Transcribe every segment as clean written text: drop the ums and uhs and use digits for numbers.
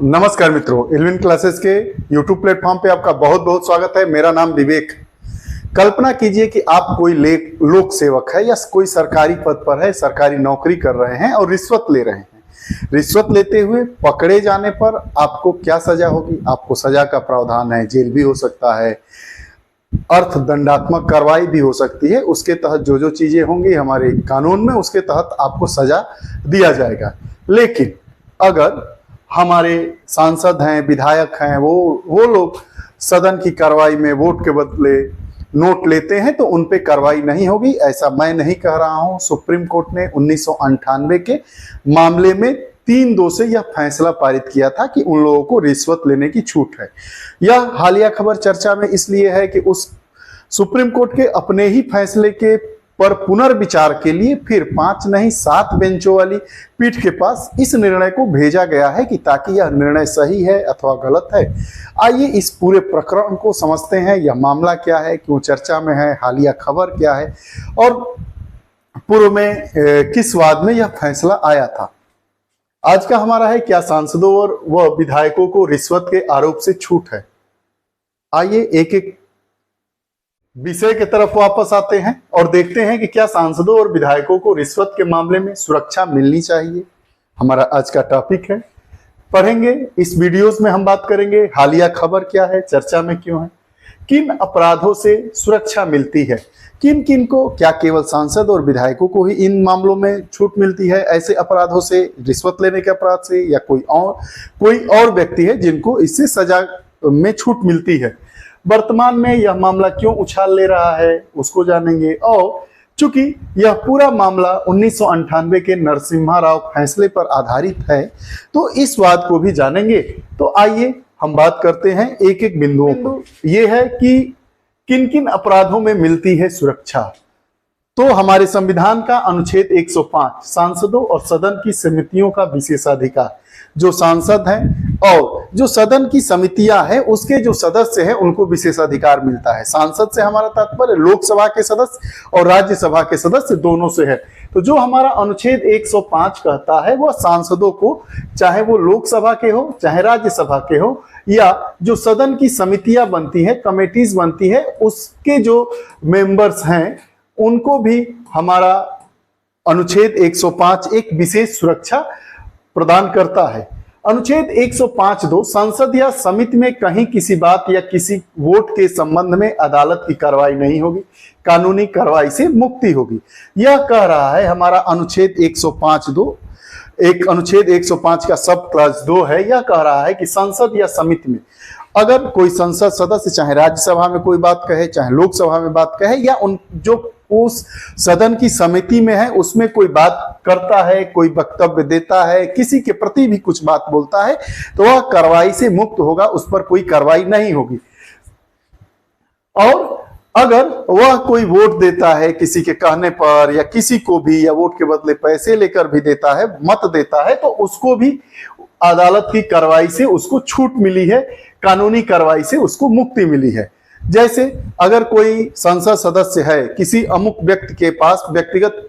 नमस्कार मित्रों, इल्विन क्लासेस के यूट्यूब प्लेटफॉर्म पे आपका बहुत बहुत स्वागत है। मेरा नाम विवेक। कल्पना कीजिए कि आप कोई लोक सेवक है या कोई सरकारी पद पर है, सरकारी नौकरी कर रहे हैं और रिश्वत ले रहे हैं। रिश्वत लेते हुए पकड़े जाने पर आपको क्या सजा होगी? आपको सजा का प्रावधान है, जेल भी हो सकता है, अर्थदंडात्मक कार्रवाई भी हो सकती है। उसके तहत जो जो चीजें होंगी हमारे कानून में, उसके तहत आपको सजा दिया जाएगा। लेकिन अगर हमारे सांसद हैं, विधायक हैं, वो लोग सदन की कार्रवाई में वोट के बदले नोट लेते हैं तो उन पे कार्रवाई नहीं होगी। ऐसा मैं नहीं कह रहा हूं। सुप्रीम कोर्ट ने 1998 के मामले में 3-2 से यह फैसला पारित किया था कि उन लोगों को रिश्वत लेने की छूट है। यह हालिया खबर चर्चा में इसलिए है कि उस सुप्रीम कोर्ट के अपने ही फैसले के पर पुनर्विचार के लिए फिर 5 नहीं 7 बेंचों वाली पीठ के पास इस निर्णय को भेजा गया है कि ताकि यह निर्णय सही है अथवा गलत है। आइए इस पूरे प्रकरण को समझते हैं। यह मामला क्या है, क्यों चर्चा में है, हालिया खबर क्या है और पूर्व में किस वाद में यह फैसला आया था। आज का हमारा है, क्या सांसदों और व विधायकों को रिश्वत के आरोप से छूट है। आइए एक एक विषय की तरफ वापस आते हैं और देखते हैं कि क्या सांसदों और विधायकों को रिश्वत के मामले में सुरक्षा मिलनी चाहिए। हमारा आज का टॉपिक है, पढ़ेंगे इस वीडियोस में। हम बात करेंगे हालिया खबर क्या है, चर्चा में क्यों है, किन अपराधों से सुरक्षा मिलती है, किन किन को, क्या केवल सांसद और विधायकों को ही इन मामलों में छूट मिलती है ऐसे अपराधों से, रिश्वत लेने के अपराध से, या कोई और व्यक्ति है जिनको इससे सजा में छूट मिलती है। वर्तमान में यह मामला क्यों उछाल ले रहा है उसको जानेंगे। और चूंकि यह पूरा मामला 1998 के नरसिम्हा राव फैसले पर आधारित है तो इस बात को भी जानेंगे। तो आइए हम बात करते हैं एक एक बिंदुओं को। यह है कि किन किन अपराधों में मिलती है सुरक्षा। तो हमारे संविधान का अनुच्छेद 105 सांसदों और सदन की समितियों का विशेषाधिकार, जो सांसद हैं और जो सदन की समितियां हैं उसके जो सदस्य हैं उनको विशेषाधिकार मिलता है। सांसद से हमारा तात्पर्य लोकसभा के सदस्य और राज्यसभा के सदस्य दोनों से है। तो जो हमारा अनुच्छेद 105 कहता है वह सांसदों को, चाहे वो लोकसभा के हो चाहे राज्यसभा के हो, या जो सदन की समितियां बनती है, कमेटीज बनती है, उसके जो मेंबर्स हैं उनको भी हमारा अनुच्छेद 105 एक विशेष सुरक्षा प्रदान करता है। अनुच्छेद 105(2) संसद या समिति में कहीं किसी बात या किसी वोट के संबंध में अदालत की कार्रवाई नहीं होगी, कानूनी कार्रवाई से मुक्ति होगी। यह कह रहा है हमारा अनुच्छेद 105(2). एक अनुच्छेद 105 का सब क्लॉज 2 है। यह कह रहा है कि संसद या समिति में अगर कोई संसद सदस्य चाहे राज्यसभा में कोई बात कहे, चाहे लोकसभा में बात कहे, या उन जो उस सदन की समिति में है उसमें कोई बात करता है, कोई वक्तव्य देता है, किसी के प्रति भी कुछ बात बोलता है, तो वह कार्रवाई से मुक्त होगा, उस पर कोई कार्रवाई नहीं होगी। और अगर वह कोई वोट देता है किसी के कहने पर, या किसी को भी, या वोट के बदले पैसे लेकर भी देता है, मत देता है, तो उसको भी अदालत की कार्रवाई से उसको छूट मिली है, कानूनी कार्रवाई से उसको मुक्ति मिली है। जैसे अगर कोई संसद सदस्य है, किसी अमुक व्यक्ति के पास व्यक्तिगत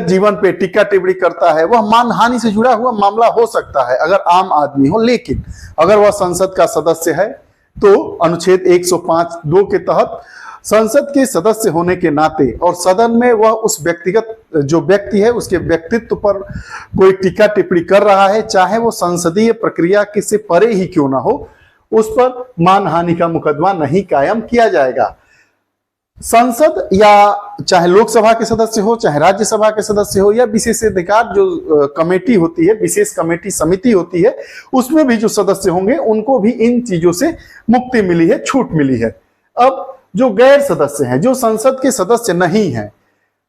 जीवन पे टिक्का टिप्पणी करता है, वह मानहानि से जुड़ा हुआ मामला हो सकता है अगर आम आदमी हो। लेकिन अगर वह संसद का सदस्य है तो अनुच्छेद 105(2) के तहत संसद के सदस्य होने के नाते और सदन में वह उस व्यक्तिगत जो व्यक्ति है उसके व्यक्तित्व पर कोई टिक्का टिप्पणी कर रहा है, चाहे वो संसदीय प्रक्रिया के से परे ही क्यों ना हो, उस पर मानहानि का मुकदमा नहीं कायम किया जाएगा। संसद या चाहे लोकसभा के सदस्य हो, चाहे राज्यसभा के सदस्य हो, या विशेषाधिकार जो कमेटी होती है, विशेष कमेटी समिति होती है, उसमें भी जो सदस्य होंगे उनको भी इन चीजों से मुक्ति मिली है, छूट मिली है। अब जो गैर सदस्य हैं, जो संसद के सदस्य नहीं हैं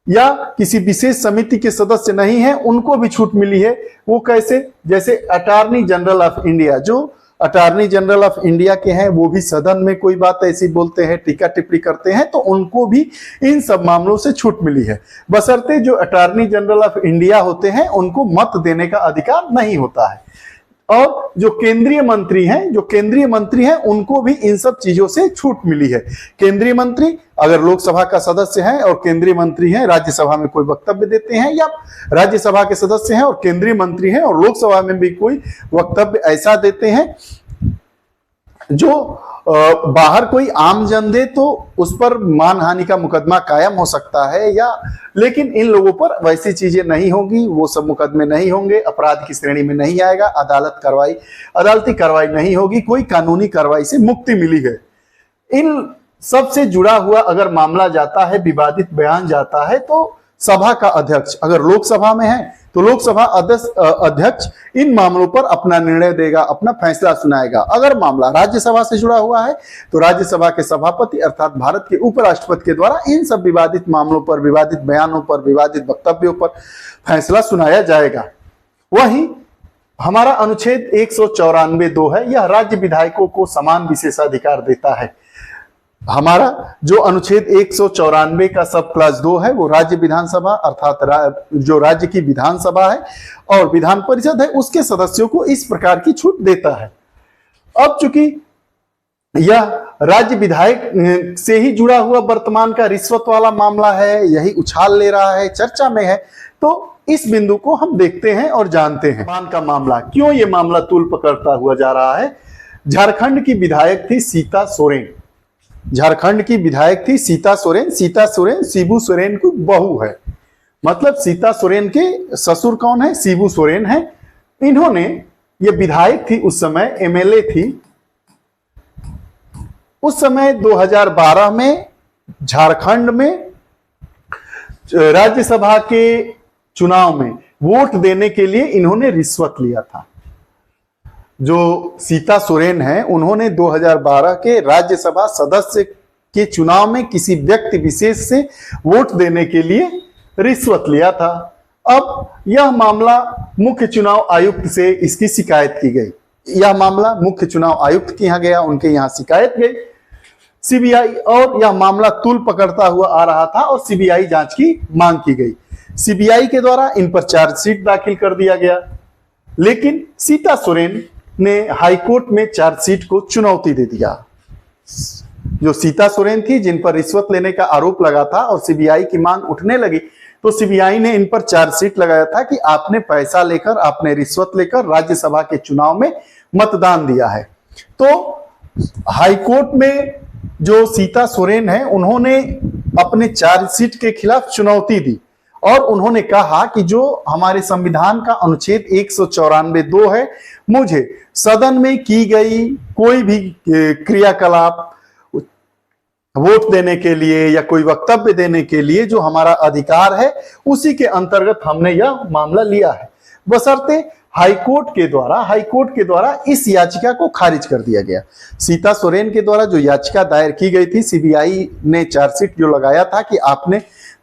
या किसी विशेष समिति के सदस्य नहीं हैं, उनको भी छूट मिली है। वो कैसे? जैसे अटॉर्नी जनरल ऑफ इंडिया, जो अटॉर्नी जनरल ऑफ इंडिया के हैं, वो भी सदन में कोई बात ऐसी बोलते हैं, टीका टिप्पणी करते हैं, तो उनको भी इन सब मामलों से छूट मिली है, बशर्ते जो अटॉर्नी जनरल ऑफ इंडिया होते हैं उनको मत देने का अधिकार नहीं होता है। और जो केंद्रीय मंत्री हैं उनको भी इन सब चीजों से छूट मिली है। केंद्रीय मंत्री अगर लोकसभा का सदस्य है और केंद्रीय मंत्री हैं, राज्यसभा में कोई वक्तव्य देते हैं, या राज्यसभा के सदस्य हैं और केंद्रीय मंत्री हैं और लोकसभा में भी कोई वक्तव्य ऐसा देते हैं जो बाहर कोई आम जन दे, तो उस पर मानहानि का मुकदमा कायम हो सकता है, या लेकिन इन लोगों पर वैसी चीजें नहीं होंगी, वो सब मुकदमे नहीं होंगे, अपराध की श्रेणी में नहीं आएगा, अदालती कार्रवाई नहीं होगी, कोई कानूनी कार्रवाई से मुक्ति मिली है। इन सब से जुड़ा हुआ अगर मामला जाता है, विवादित बयान जाता है, तो सभा का अध्यक्ष अगर लोकसभा में है तो लोकसभा अध्यक्ष इन मामलों पर अपना निर्णय देगा, अपना फैसला सुनाएगा। अगर मामला राज्यसभा से जुड़ा हुआ है तो राज्यसभा के सभापति अर्थात भारत के उपराष्ट्रपति के द्वारा इन सब विवादित मामलों पर, विवादित बयानों पर, विवादित वक्तव्यों पर फैसला सुनाया जाएगा। वहीं हमारा अनुच्छेद 194(2) है, यह राज्य विधायकों को समान विशेषाधिकार देता है। हमारा जो अनुच्छेद 194 का सब क्लास 2 है वो राज्य विधानसभा अर्थात जो राज्य की विधानसभा है और विधान परिषद है उसके सदस्यों को इस प्रकार की छूट देता है। अब चूंकि यह राज्य विधायक से ही जुड़ा हुआ वर्तमान का रिश्वत वाला मामला है, यही उछाल ले रहा है, चर्चा में है, तो इस बिंदु को हम देखते हैं और जानते हैं। मान का मामला, क्यों ये मामला तूल पकड़ता हुआ जा रहा है। झारखंड की विधायक थी सीता सोरेन, झारखंड की विधायक थी सीता सोरेन। सीता सोरेन शिबू सोरेन की बहू है, मतलब सीता सोरेन के ससुर कौन है, शिबू सोरेन है। इन्होंने, ये विधायक थी उस समय, एमएलए थी उस समय 2012 में झारखंड में राज्यसभा के चुनाव में वोट देने के लिए इन्होंने रिश्वत लिया था। जो सीता सोरेन है उन्होंने 2012 के राज्यसभा सदस्य के चुनाव में किसी व्यक्ति विशेष से वोट देने के लिए रिश्वत लिया था। अब यह मामला मुख्य चुनाव आयुक्त से इसकी शिकायत की गई। यह मामला मुख्य चुनाव आयुक्त के यहाँ गया, उनके यहाँ शिकायत गई सीबीआई, और यह मामला तूल पकड़ता हुआ आ रहा था और सीबीआई जांच की मांग की गई। सीबीआई के द्वारा इन पर चार्जशीट दाखिल कर दिया गया, लेकिन सीता सोरेन ने हाईकोर्ट में चार्जशीट को चुनौती दे दिया। जो सीता सोरेन थी जिन पर रिश्वत लेने का आरोप लगा था और सीबीआई की मांग उठने लगी, तो सीबीआई ने इन पर चार्जशीट लगाया था कि आपने पैसा लेकर, आपने रिश्वत लेकर राज्यसभा के चुनाव में मतदान दिया है। तो हाईकोर्ट में जो सीता सोरेन है उन्होंने अपने चार्जशीट के खिलाफ चुनौती दी और उन्होंने कहा कि जो हमारे संविधान का अनुच्छेद 194(2) है, मुझे सदन में की गई कोई भी क्रियाकलाप वोट देने के लिए या कोई वक्तव्य देने के लिए जो हमारा अधिकार है उसी के अंतर्गत हमने यह मामला लिया है, बशर्ते हाईकोर्ट के द्वारा इस याचिका को खारिज कर दिया गया। सीता सोरेन के द्वारा जो याचिका दायर की गई थी, सीबीआई ने चार्जशीट जो लगाया था कि आपने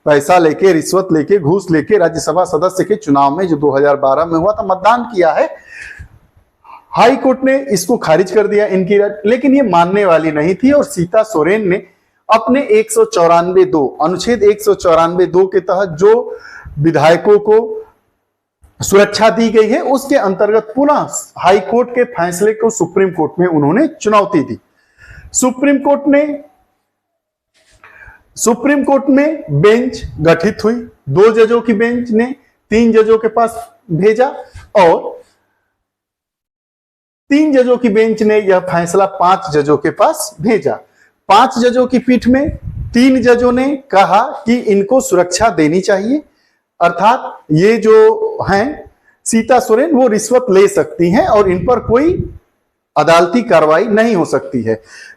पैसा लेके, रिश्वत लेके, घूस लेके राज्यसभा सदस्य के चुनाव में जो 2012 में हुआ था मतदान किया है, हाई कोर्ट ने इसको खारिज कर दिया इनकी, लेकिन ये मानने वाली नहीं थी और सीता सोरेन ने अपने 194(2) अनुच्छेद 194(2) के तहत जो विधायकों को सुरक्षा दी गई है उसके अंतर्गत पुनः हाई कोर्ट के फैसले को सुप्रीम कोर्ट में उन्होंने चुनौती दी। सुप्रीम कोर्ट में बेंच गठित हुई, 2 जजों की बेंच ने 3 जजों के पास भेजा और 3 जजों की बेंच ने यह फैसला 5 जजों के पास भेजा। 5 जजों की पीठ में 3 जजों ने कहा कि इनको सुरक्षा देनी चाहिए, अर्थात ये जो हैं सीता सोरेन वो रिश्वत ले सकती हैं और इन पर कोई अदालती कार्रवाई नहीं हो सकती है।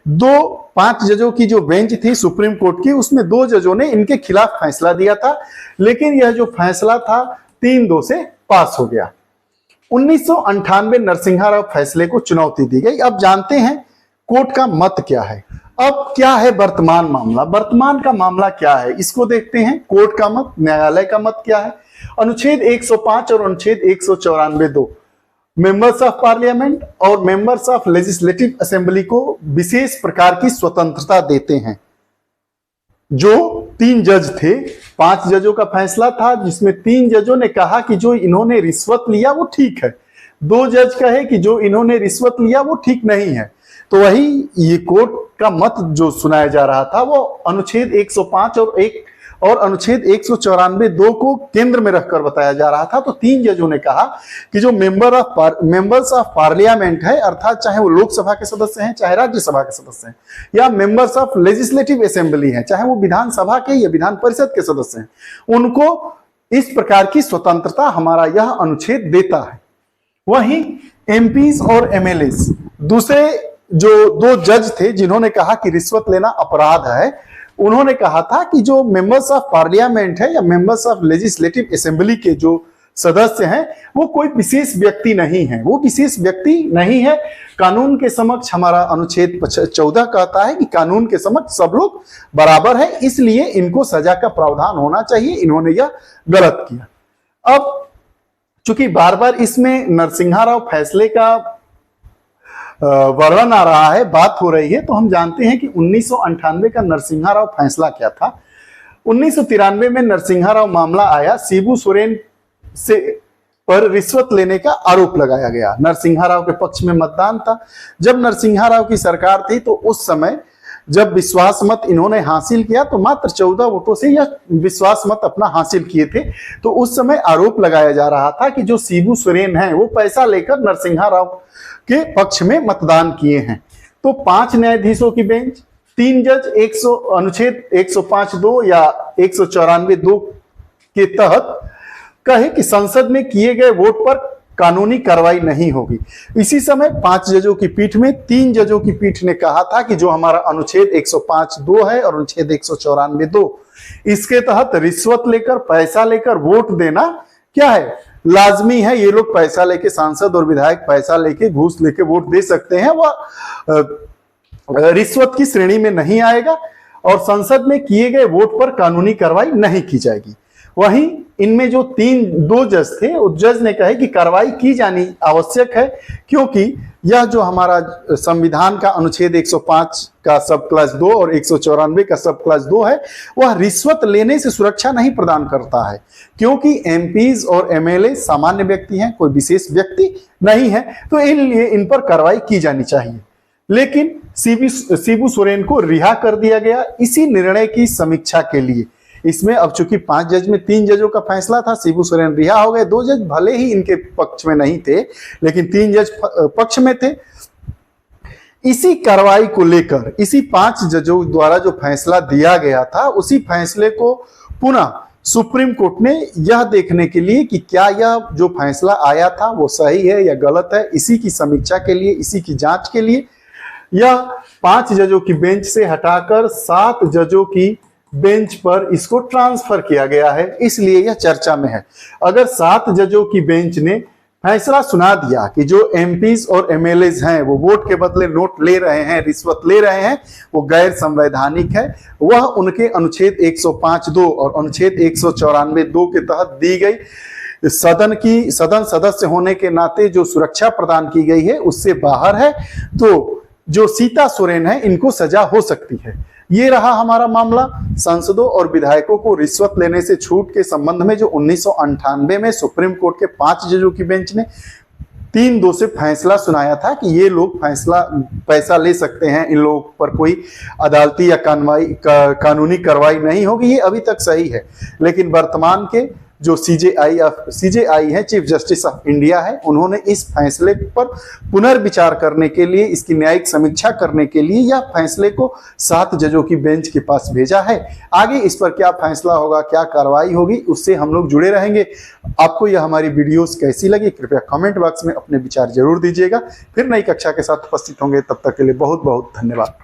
5 जजों की जो बेंच थी सुप्रीम कोर्ट की, उसमें 2 जजों ने इनके खिलाफ फैसला दिया था, लेकिन यह जो फैसला था 3-2 से पास हो गया। 1998 नरसिम्हा राव फैसले को चुनौती दी गई। अब जानते हैं कोर्ट का मत क्या है। अब क्या है वर्तमान मामला, वर्तमान का मामला क्या है इसको देखते हैं। कोर्ट का मत, न्यायालय का मत क्या है। अनुच्छेद 105 और अनुच्छेद 194(2) मेंबर्स ऑफ पार्लियामेंट और मेंबर्स ऑफ लेजिस्लेटिव असेंबली को विशेष प्रकार की स्वतंत्रता देते हैं। जो 3 जज थे, 5 जजों का फैसला था जिसमें 3 जजों ने कहा कि जो इन्होंने रिश्वत लिया वो ठीक है, दो जज कहे कि जो इन्होंने रिश्वत लिया वो ठीक नहीं है। तो वही ये कोर्ट का मत जो सुनाया जा रहा था वो अनुच्छेद 105 और अनुच्छेद 194(2) को केंद्र में रखकर बताया जा रहा था। तो 3 जजों ने कहा कि जो मेंबर्स ऑफ पार्लियामेंट है, अर्थात चाहे वो लोकसभा के सदस्य हैं, चाहे राज्यसभा के सदस्य हैं, या मेंबर्स ऑफ लेजिस्लेटिव असेंबली हैं, चाहे वो विधानसभा के या विधान परिषद के सदस्य हैं, उनको इस प्रकार की स्वतंत्रता हमारा यह अनुच्छेद देता है। वहीं एमपीज और एमएलएस, दूसरे जो 2 जज थे जिन्होंने कहा कि रिश्वत लेना अपराध है, उन्होंने कहा था कि जो मेंबर्स ऑफ पार्लियामेंट है या मेंबर्स ऑफ लेजिस्लेटिव असेंबली के जो सदस्य हैं वो कोई विशेष व्यक्ति नहीं है, वो विशेष व्यक्ति नहीं है। कानून के समक्ष हमारा अनुच्छेद 14 कहता है कि कानून के समक्ष सब लोग बराबर है, इसलिए इनको सजा का प्रावधान होना चाहिए। इन्होंने यह गलत किया। अब चूंकि बार बार इसमें नरसिम्हा राव फैसले का वर्णन आ रहा है, बात हो रही है, तो हम जानते हैं कि 1998 का नरसिम्हा राव फैसला क्या था। 1993 में नरसिम्हा राव मामला आया, शिबू सोरेन से पर रिश्वत लेने का आरोप लगाया गया। नरसिम्हा राव के पक्ष में मतदान था। जब नरसिम्हा राव की सरकार थी तो उस समय जब विश्वास मत इन्होंने हासिल किया तो मात्र 14 वोटों से यह विश्वास मत अपना हासिल किए थे। तो उस समय आरोप लगाया जा रहा था कि जो शिबू सोरेन है वो पैसा लेकर नरसिम्हा राव के पक्ष में मतदान किए हैं। तो 5 न्यायाधीशों की बेंच, 3 जज अनुच्छेद 105(2) या 194(2) के तहत कहे कि संसद में किए गए वोट पर कानूनी कार्रवाई नहीं होगी। इसी समय 5 जजों की पीठ में 3 जजों की पीठ ने कहा था कि जो हमारा अनुच्छेद 105(2) है और अनुच्छेद 194(2) इसके तहत रिश्वत लेकर, पैसा लेकर वोट देना क्या है, लाजमी है। ये लोग पैसा लेके, सांसद और विधायक पैसा लेके, घूस लेके वोट दे सकते हैं, वह रिश्वत की श्रेणी में नहीं आएगा और संसद में किए गए वोट पर कानूनी कार्रवाई नहीं की जाएगी। वहीं इनमें जो 2 जज थे, उस जज ने कहे कि कार्रवाई की जानी आवश्यक है, क्योंकि यह जो हमारा संविधान का अनुच्छेद 105 का सब क्लास 2 और 194 का सब क्लास 2 है, वह रिश्वत लेने से सुरक्षा नहीं प्रदान करता है, क्योंकि एमपीज और एमएलए सामान्य व्यक्ति हैं, कोई विशेष व्यक्ति नहीं है। तो इसलिए इन पर कार्रवाई की जानी चाहिए। लेकिन शिबू सोरेन को रिहा कर दिया गया इसी निर्णय की समीक्षा के लिए। इसमें अब चूंकि 5 जज में 3 जजों का फैसला था, शिबू सोरेन रिहा हो गए। 2 जज भले ही इनके पक्ष में नहीं थे, लेकिन 3 जज पक्ष में थे। इसी कार्रवाई को लेकर, इसी 5 जजों द्वारा जो फैसला दिया गया था, उसी फैसले को पुनः सुप्रीम कोर्ट ने यह देखने के लिए कि क्या यह जो फैसला आया था वो सही है या गलत है, इसी की समीक्षा के लिए, इसी की जांच के लिए यह 5 जजों की बेंच से हटाकर 7 जजों की बेंच पर इसको ट्रांसफर किया गया है, इसलिए यह चर्चा में है। अगर 7 जजों की बेंच ने फैसला सुना दिया कि जो एमपीज और एमएलएज हैं वो वोट के बदले नोट ले रहे हैं, रिश्वत ले रहे हैं, वो गैर संवैधानिक है, वह उनके अनुच्छेद 105(2) और अनुच्छेद 194(2) के तहत दी गई सदन सदस्य होने के नाते जो सुरक्षा प्रदान की गई है उससे बाहर है, तो जो सीता सोरेन है इनको सजा हो सकती है। ये रहा हमारा मामला। सांसदों और विधायकों को रिश्वत लेने से छूट के संबंध में जो 1998 में सुप्रीम कोर्ट के 5 जजों की बेंच ने 3-2 से फैसला सुनाया था कि ये लोग पैसा ले सकते हैं, इन लोगों पर कोई अदालती या कानूनी कार्रवाई नहीं होगी, ये अभी तक सही है। लेकिन वर्तमान के जो सीजेआई है, चीफ जस्टिस ऑफ इंडिया है, उन्होंने इस फैसले पर पुनर्विचार करने के लिए, इसकी न्यायिक समीक्षा करने के लिए यह फैसले को 7 जजों की बेंच के पास भेजा है। आगे इस पर क्या फैसला होगा, क्या कार्रवाई होगी, उससे हम लोग जुड़े रहेंगे। आपको यह हमारी वीडियोस कैसी लगी कृपया कमेंट बॉक्स में अपने विचार जरूर दीजिएगा। फिर नई कक्षा के साथ उपस्थित होंगे, तब तक के लिए बहुत बहुत धन्यवाद।